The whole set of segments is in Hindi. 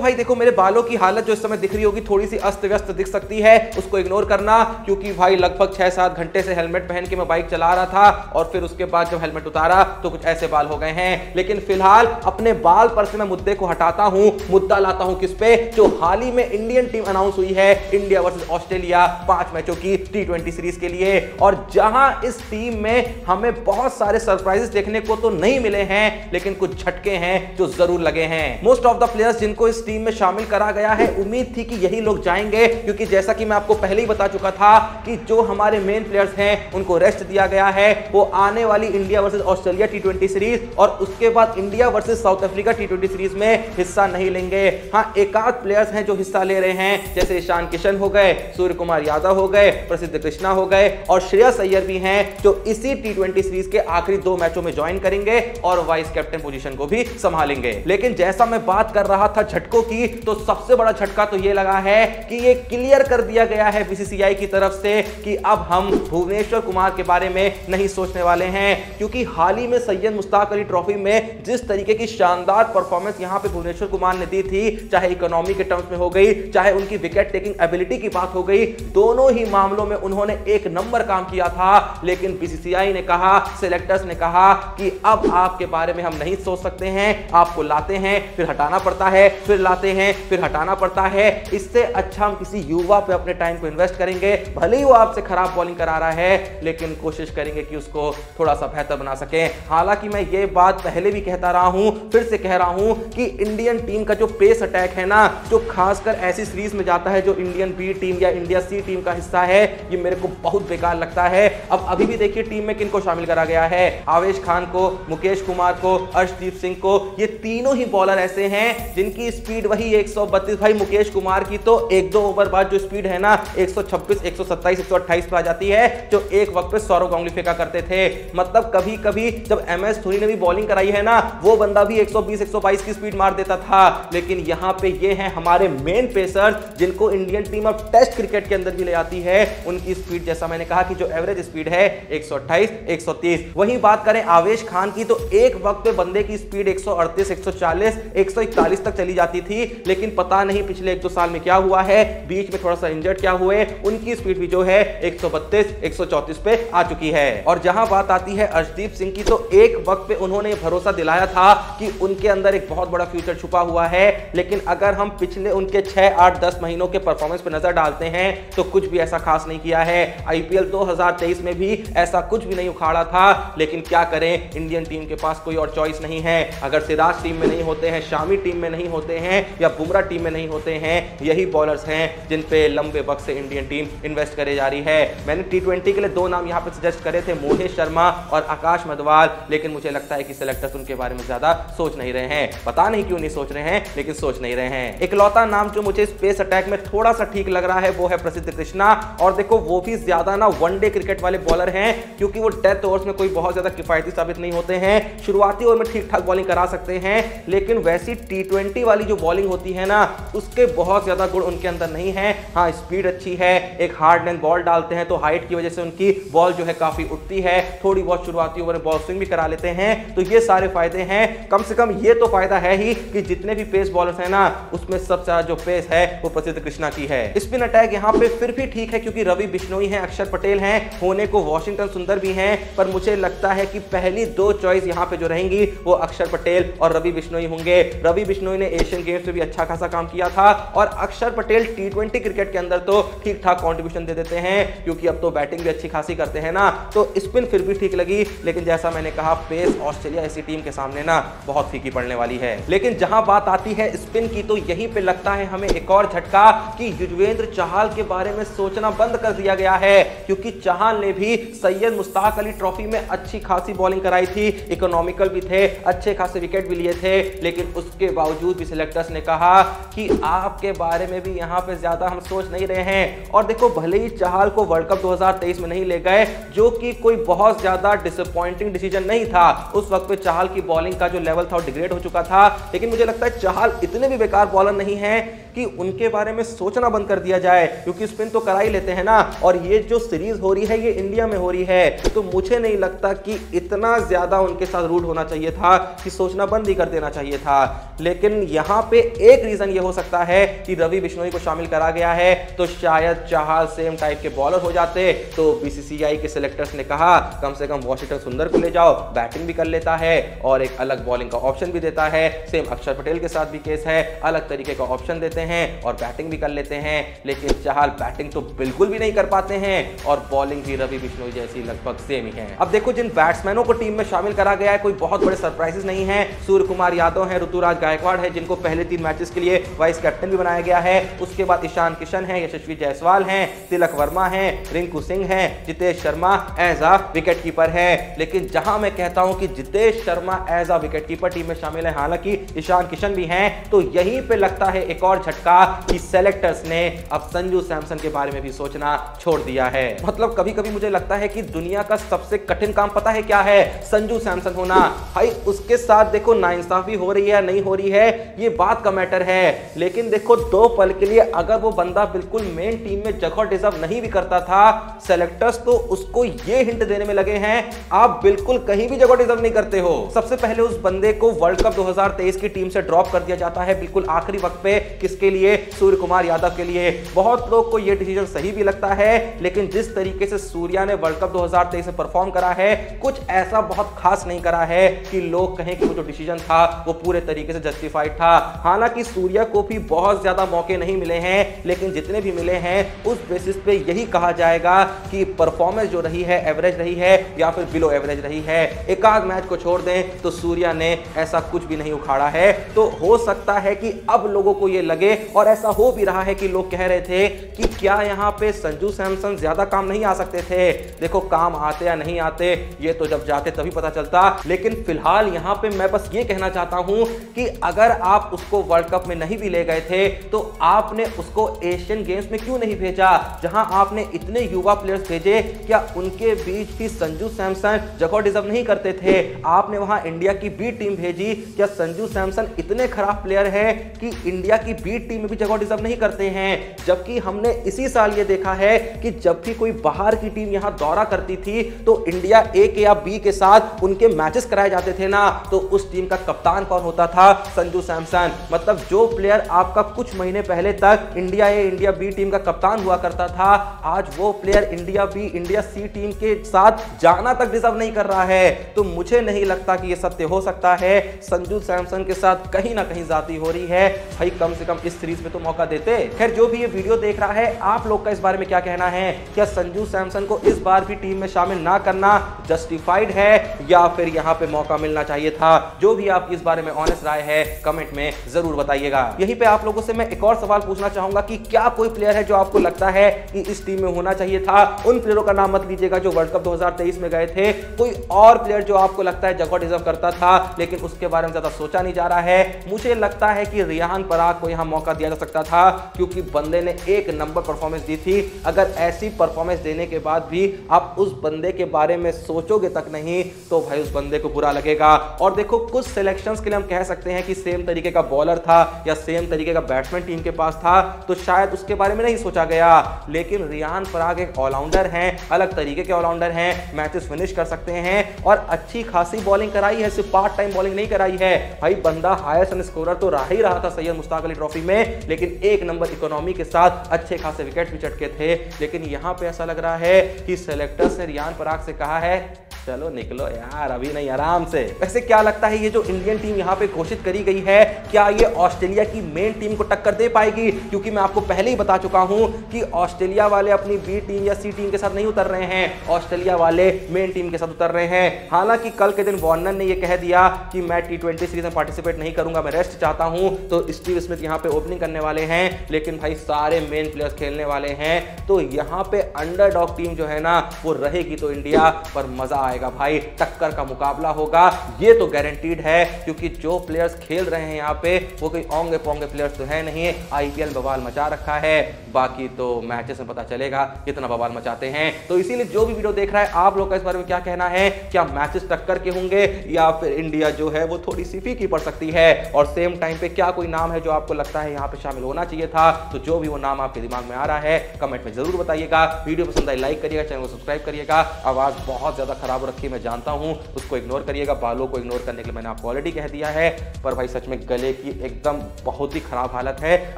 तो भाई देखो मेरे बालों की हालत जो इस समय दिख रही होगी थोड़ी सी अस्त व्यस्त दिख सकती है, उसको इग्नोर करना, क्योंकि भाई लगभग 6-7 घंटे से हेलमेट पहन के मैं बाइक चला रहा था और फिर उसके बाद जब हेलमेट उतारा तो कुछ ऐसे बाल हो गए हैं। लेकिन फिलहाल अपने बाल पर से मैं मुद्दे को हटाता हूं, मुद्दा लाता हूं किस पे, जो हाल ही में इंडियन टीम अनाउंस हुई है इंडिया वर्सेस ऑस्ट्रेलिया 5 मैचों की T20 सीरीज के लिए, और जहां इस टीम में हमें बहुत सारे सरप्राइजेस देखने को तो नहीं मिले हैं लेकिन कुछ झटके हैं जो जरूर लगे हैं। मोस्ट ऑफ द प्लेयर्स जिनको इस टीम में शामिल करा गया है, उम्मीद थी कि यही लोग जाएंगे, क्योंकि जैसा कि मैं आपको पहले ही बता चुका था कि जो हमारे मेन प्लेयर्स हैं उनको रेस्ट दिया गया है, वो आने वाली India versus Australia T20 series और उसके बाद India versus south Africa T20 series में हिस्सा नहीं लेंगे। हां, एक आध प्लेयर्स हैं जो हिस्सा ले रहे हैं, जैसे ईशान किशन हो गए, सूर्य कुमार यादव हो गए, प्रसिद्ध कृष्णा हो गए और श्रेयस अय्यर भी हैं जो इसी T20 सीरीज के आखिरी 2 मैचों में ज्वाइन करेंगे और वाइस कैप्टन पोजीशन को भी संभालेंगे। लेकिन जैसा मैं बात कर रहा था झटकों की, तो सबसे बड़ा झटका तो ये लगा है कि ये क्लियर कर दिया गया है बीसीसीआई की तरफ से कि अब हम भुवनेश्वर कुमार के बारे में नहीं सोचने वाले हैं, क्योंकि हाल ही में सैयद मुश्ताक अली ट्रॉफी में जिस तरीके की शानदार परफॉर्मेंस यहां पे भुवनेश्वर कुमार ने दी थी, चाहे इकोनॉमी के टर्म्स में हो गई, चाहे उनकी विकेट टेकिंग एबिलिटी की बात हो गई, दोनों ही मामलों में उन्होंने एक नंबर काम किया था। लेकिन बीसीसीआई ने कहा, सिलेक्टर्स ने कहा कि अब आपके बारे में हम नहीं सोच सकते हैं, आपको लाते हैं फिर हटाना पड़ता है, फिर लाते हैं फिर हटाना पड़ता है, इससे अच्छा हम किसी युवा पे अपने टाइम को इन्वेस्ट करेंगे, भले ही वो आपसे खराब बॉलिंग करा रहा है लेकिन कोशिश करेंगे कि उसको थोड़ा सा बेहतर बना सके। हालांकि मैं ये बात पहले भी कहता रहा हूं, फिर से कह रहा हूं कि इंडियन टीम का जो पेस अटैक है ना, जो खासकर ऐसी सीरीज में जाता है जो इंडियन बी टीम या इंडिया सी टीम का हिस्सा है, ये मेरे को बहुत बेकार लगता है। अब अभी भी देखिए टीम में किनको शामिल करा गया है, आवेश खान को, मुकेश कुमार को, अर्शदीप सिंह को, ये तीनों ही बॉलर ऐसे हैं जिनकी स्पीड वही 132, भाई मुकेश कुमार की तो 1-2 ओवर बाद जो स्पीड है ना 126, 127, 128 पे आ जाती है, जो एक वक्त पे सौरव गांगुली फेंका करते थे। मतलब कभी कभी जब एमएस धोनी ने भी बॉलिंग कराई है ना, वो बंदा भी 120, 122 की स्पीड मार देता था। लेकिन यहां पे ये हैं हमारे मेन पेसर जिनको इंडियन टीम अब टेस्ट क्रिकेट के अंदर भी ले आती है, उनकी स्पीड जैसा मैंने कहा कि जो एवरेज स्पीड है 128, 130। वहीं बात करें आवेश खान की, तो एक वक्त पे बंदे की स्पीड 138, 140, 141 तक चली जाती थी, लेकिन पता नहीं पिछले 1-2 साल में क्या हुआ है, बीच में थोड़ा सा इंजर्ड क्या हुए, उनकी स्पीड भी जो है 132, 134 पे आ चुकी है। और जहां बात आती है अर्शदीप सिंह की, तो एक वक्त पे उन्होंने भरोसा दिलाया था कि उनके अंदर एक बहुत बड़ा फ्यूचर छुपा हुआ है, लेकिन अगर हम पिछले उनके 6, 8, 10 महीनों के परफॉर्मेंस पे नजर डालते हैं तो कुछ भी ऐसा खास नहीं किया है। आईपीएल 2023 में भी ऐसा कुछ भी नहीं उखाड़ा था, लेकिन क्या करें, इंडियन टीम के पास कोई और चॉइस नहीं है। अगर सिराज टीम में नहीं होते हैं, शामी टीम में नहीं होते हैं या बुमराह टीम में नहीं होते हैं, यही बॉलर्स हैं जिन पे लंबे वक्त से इंडियन टीम इन्वेस्ट करे जा रही है। मैंने T20 के लिए 2 नाम यहां पे सजेस्ट करे थे, मोहित शर्मा और आकाश मधवाल, लेकिन मुझे लगता है कि सिलेक्टर्स उनके बारे में ज्यादा सोच नहीं रहे हैं। पता नहीं क्यों नहीं सोच रहे हैं, लेकिन सोच नहीं रहे हैं। इकलौता नाम जो मुझे स्पेस अटैक में थोड़ा सा ठीक लग रहा है वो है प्रसिद्ध कृष्णा, और देखो वो भी ज्यादा ना वनडे क्रिकेट वाले बॉलर हैं, क्योंकि वो डेथ ओवर्स में कोई बहुत ज्यादा किफायती साबित नहीं होते हैं। शुरुआती ओवर में ठीक ठाक बॉलिंग करा सकते हैं, लेकिन वैसी T20 वाली जो बॉलिंग होती है ना, उसके बहुत ज्यादा गुण उनके अंदर नहीं है। हाँ, स्पीड अच्छी है, एक हार्ड लेंथ बॉल डालते हैं तो हाइट की वजह से उनकी बॉल जो है काफी उठती है, थोड़ी बहुत शुरुआती ओवर में बॉल स्विंग भी करा लेते हैं, तो ये सारे फायदे हैं। कम से कम ये तो फायदा है ही कि जितने भी पेस बॉलर्स हैं ना, उसमें सबसे ज्यादा जो पेस है वो प्रसिद्ध कृष्णा की है। स्पिन अटैक यहाँ पे फिर भी ठीक है, क्योंकि रवि बिश्नोई हैं, अक्षर पटेल हैं, होने को वाशिंगटन सुंदर भी हैं, पर मुझे लगता है कि पहली 2 चॉइस यहाँ पे जो रहेंगी वो अक्षर पटेल और रवि बिश्नोई होंगे। रवि बिश्नोई ने एशियन गेम्स में भी अच्छा खासा काम किया था, और अक्षर पटेल T20 क्रिकेट के अंदर तो ठीक ठाक कंट्रीब्यूशन दे देते हैं, क्योंकि अब तो बैटिंग भी अच्छी खासी करते हैं ना, तो स्पिन फिर भी ठीक लगी। लेकिन जैसा मैंने कहा, पेस ऑस्ट्रेलिया ऐसी टीम के सामने ना बहुत फीकी पड़ने वाली है। लेकिन जहां बात आती है स्पिन की, तो यहीं पे लगता है हमें एक और झटका कि युजवेंद्र चहल के बारे में सोचना बंद कर दिया गया है, क्योंकि चहल ने भी सैयद मुश्ताक अली ट्रॉफी में अच्छी खासी बॉलिंग कराई थी, इकोनॉमिकल भी थे, अच्छे खासे विकेट भी लिए थे, लेकिन उसके बावजूद भी सिलेक्टर्स ने कहा कि आपके बारे में भी यहाँ पे ज्यादा हम सोच नहीं रहे हैं। और देखो, भले ही चहल को वर्ल्ड कप 2023 में नहीं ले गए, जो कि कोई बहुत ज्यादा डिसअपॉइंटिंग डिसीजन नहीं था, उस वक्त पे चहल की बॉलिंग का जो लेवल था वो डिग्रेड हो चुका था, लेकिन मुझे लगता है चहल इतने भी बेकार बॉलर नहीं है कि उनके बारे में सोचना बंद कर दिया जाए, क्योंकि स्पिन तो करा ही लेते हैं ना। और ये जो सीरीज हो रही है ये इंडिया में हो रही है, तो मुझे नहीं लगता कि इतना ज्यादा उनके साथ रूड होना चाहिए था, कि सोचना बंद ही कर देना चाहिए था। लेकिन यहाँ पे एक रीजन ये हो सकता है कि रवि बिश्नोई को शामिल करा गया है, तो शायद चाहल सेम टाइप के बॉलर हो जाते। तो बीसीसीआई के सिलेक्टर्स ने कहा कम से कम वाशिंगटन सुंदर को ले जाओ, बैटिंग भी कर लेता है और एक अलग बॉलिंग का ऑप्शन भी देता है। सेम अक्षर पटेल के साथ भी केस है, अलग तरीके का ऑप्शन देते हैं और बैटिंग भी कर लेते हैं। लेकिन चाहल बैटिंग तो बिल्कुल भी नहीं कर पाते हैं और बॉलिंग भी रवि बिश्नोई जैसी लगभग सेम ही है। अब देखो जिन बैट्समैनों को टीम में शामिल करा गया है कोई बहुत बड़े सरप्राइजेस नहीं है। सूर्य कुमार यादव है, ऋतुराज गायकवाड़ है जिनको पहले 3 मैचेस के लिए वाइस कैप्टन भी बनाया गया है। उसके बाद ईशान किशन है, यशस्वी जायसवाल हैं, तिलक वर्मा है, रिंकू सिंह है, Jitesh Sharma as a wicket keeper है। लेकिन जहां मैं कहता हूं कि Jitesh Sharma as a wicket keeper team में शामिल है, हालांकि ईशान किशन भी हैं, तो यहीं पे लगता है एक और झटका कि सेलेक्टर्स ने अब संजू सैमसन के बारे में भी सोचना छोड़ दिया है। मतलब कभी कभी मुझे लगता है कि दुनिया का सबसे कठिन काम पता है क्या है? संजू सैमसन होना। भाई उसके साथ देखो नाइंसाफी हो रही है नहीं हो रही है ये बात का मैटर है, लेकिन देखो 2 पल के लिए अगर वो बंदा बिल्कुल मेन टीम में जगह डिजर्व नहीं भी करता था, सेलेक्टर्स तो उसको ये हिंट देने में लगे हैं आप बिल्कुल कहीं भी जगह डिजर्व नहीं करते हो। सबसे पहले उस बंदे को वर्ल्ड कप 2023 की टीम से ड्रॉप कर दिया जाता है बिल्कुल आखिरी वक्त पे। किसके लिए? सूर्य कुमार यादव के लिए। बहुत लोग को यह डिसीजन सही भी लगता है, लेकिन जिस तरीके से सूर्या ने वर्ल्ड कप 2023 में परफॉर्म करा है कुछ ऐसा बहुत खास नहीं करा है कि लोग कहें कि वो जो डिसीजन था वो पूरे तरीके से जस्टिफाइड था। हालांकि सूर्या को भी बहुत ज्यादा मौके नहीं मिले हैं, लेकिन जितने भी मिले हैं उस बेसिस पे यही कहा जाएगा कि परफॉर्मेंस जो रही है एवरेज रही है या फिर बिलो एवरेज रही है। एक आध मैच को छोड़ दें तो सूर्या ने ऐसा कुछ भी नहीं उखाड़ा है। तो हो सकता है कि अब लोगों को ये लगे, और ऐसा हो भी रहा है कि लोग कह रहे थे कि क्या यहां पे संजू सैमसन ज्यादा काम नहीं आ सकते थे। देखो काम आते या नहीं आते ये तो जब जाते तभी पता चलता, लेकिन फिलहाल यहां पे मैं बस ये कहना चाहता हूं कि अगर आप उसको वर्ल्ड कप में नहीं भी ले गए थे तो आपने उसको एशियन गेम्स में क्यों नहीं भेजा जहां आपने इतने युवा प्लेयर्स भेजे? क्या उनके बीच भी संजू सैमसन जगह डिजर्व नहीं करते थे? आपने वहां इंडिया की बी टीम भेजी, क्या संजू सैमसन इतने खराब प्लेयर है कि इंडिया की बी टीम में भी जगह डिजर्व नहीं करते हैं? जबकि हमने इसी साल ये देखा है कि जब भी कोई बाहर की टीम यहां दौरा करती थी तो इंडिया ए के या बी के साथ उनके मैचेस कराए जाते थे ना, तो उस टीम का कप्तान कौन होता था? संजू सैमसन। मतलब जो प्लेयर आपका कुछ महीने पहले तक India A India B team का कप्तान हुआ करता था, आज वो player India B India C team के साथ जाना तक डिजर्व नहीं कर रहा है। तो मुझे नहीं लगता कि ये सत्य हो सकता है। संजू सैमसन के साथ कहीं ना कहीं जाती हो रही है। भाई कम से कम इस सीरीज में तो मौका देते। खैर जो भी ये वीडियो देख रहा है आप लोग का इस बारे में क्या कहना है? क्या संजू सैमसन को इस बार भी टीम में शामिल ना करना जस्टिफाइड है या फिर यहां पे मौका मिलना चाहिए था? जो भी आपकी इस बारे में ऑनेस्ट राय है कमेंट में जरूर बताइएगा। यहीं पे आप लोगों से मैं एक और सवाल पूछना चाहूंगा कि क्या कोई प्लेयर है जो आपको लगता है कि इस टीम में होना चाहिए था? उन प्लेयरों का नाम मत लीजिएगा जो वर्ल्ड कप 2023 में गए थे। कोई और प्लेयर जो आपको लगता है जगह डिजर्व करता था लेकिन उसके बारे में ज्यादा सोचा नहीं जा रहा है? मुझे लगता है कि रियान पराग को यहां मौका दिया जा सकता था क्योंकि बंदे ने एक नंबर परफॉर्मेंस दी थी। अगर ऐसी परफॉर्मेंस देने के बाद भी आप उस बंदे के बारे में सोचोगे तक नहीं तो भाई उस बंदे को बुरा लगेगा। और देखो कुछ सिलेक्शंस के लिए हम कह सकते हैं कि सेम तरीके का बॉलर था या सेम तरीके का बैट्समैन टीम के पास था तो शायद उसके बारे में नहीं सोचा गया, लेकिन रियान पराग एक ऑलराउंडर हैं, अलग तरीके के ऑलराउंडर हैं, मैचेस फिनिश कर सकते हैं और अच्छी खासी बॉलिंग कराई है, सिर्फ पार्ट टाइम बॉलिंग नहीं कराई है। भाई बंदा हाईएस्ट रन स्कोरर तो रह ही रहा था सैयद मुश्ताक अली ट्रॉफी में, लेकिन एक नंबर इकोनॉमी के साथ अच्छे खासे विकेट भी चटके थे। लेकिन यहां पे ऐसा लग रहा है कि सेलेक्टर्स ने रियान पराग से कहा है चलो निकलो यार अभी नहीं आराम से। वैसे क्या लगता है ये जो इंडियन टीम यहाँ पे घोषित करी गई है क्या ये ऑस्ट्रेलिया की मेन टीम को टक्कर दे पाएगी? क्योंकि मैं आपको पहले ही बता चुका हूं कि ऑस्ट्रेलिया वाले अपनी बी टीम या सी टीम के साथ नहीं उतर रहे हैं, ऑस्ट्रेलिया वाले मेन टीम के साथ उतर रहे हैं। हालांकि कल के दिन वार्नर ने यह कह दिया कि मैं T20 सीरीज में पार्टिसिपेट नहीं करूंगा, मैं रेस्ट चाहता हूं, तो स्टीव स्मिथ यहाँ पे ओपनिंग करने वाले हैं। लेकिन भाई सारे मेन प्लेयर्स खेलने वाले हैं तो यहाँ पे अंडरडॉग टीम जो है ना वो रहेगी तो इंडिया पर मजा आएगा भाई, टक्कर का मुकाबला होगा ये तो गारंटीड है। क्योंकि जो प्लेयर्स खेल रहे हैं यहाँ पे वो कोई ओंगे पोंगे प्लेयर्स तो है नहीं। आईपीएल बवाल मचा रखा है, बाकी तो मैचेस में पता चलेगा कितना बवाल मचाते हैं। तो इसीलिए जो भी वीडियो देख रहा है आप लोग का इस बारे में क्या कहना है? क्या मैचेस टक्कर के होंगे या फिर इंडिया जो है वो थोड़ी सी फीकी पड़ सकती है? और सेम टाइम पे क्या कोई नाम है जो आपको लगता है यहाँ पे शामिल होना चाहिए था? तो जो भी वो नाम आपके दिमाग में आ रहा है कमेंट में जरूर बताइएगा। वीडियो पसंद आई लाइक करिएगा, चैनल को सब्सक्राइब करिएगा। आवाज बहुत ज्यादा खराब खराब रखी है मैं जानता हूँ, उसको इग्नोर करिएगा। बालों को इग्नोर करने के लिए मैंने आपको ऑलरेडी कह दिया है। पर भाई सच में गले की एकदम बहुत ही खराब हालत है।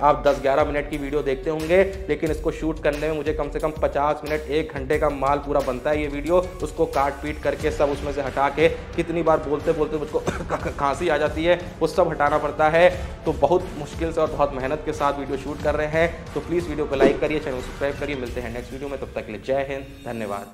आप 10-11 मिनट की वीडियो देखते होंगे, लेकिन इसको शूट करने में मुझे कम से कम 50 मिनट 1 घंटे का माल पूरा बनता है ये वीडियो। उसको काट पीट करके सब उसमें से हटा के, कितनी बार बोलते बोलते मुझको खांसी आ जाती है, वो सब हटाना पड़ता है। तो बहुत मुश्किल से और बहुत मेहनत के साथ वीडियो शूट कर रहे हैं। तो प्लीज़ वीडियो को लाइक करिए, चैनल को सब्सक्राइब करिए। मिलते हैं नेक्स्ट वीडियो में, तब तक के लिए जय हिंद, धन्यवाद।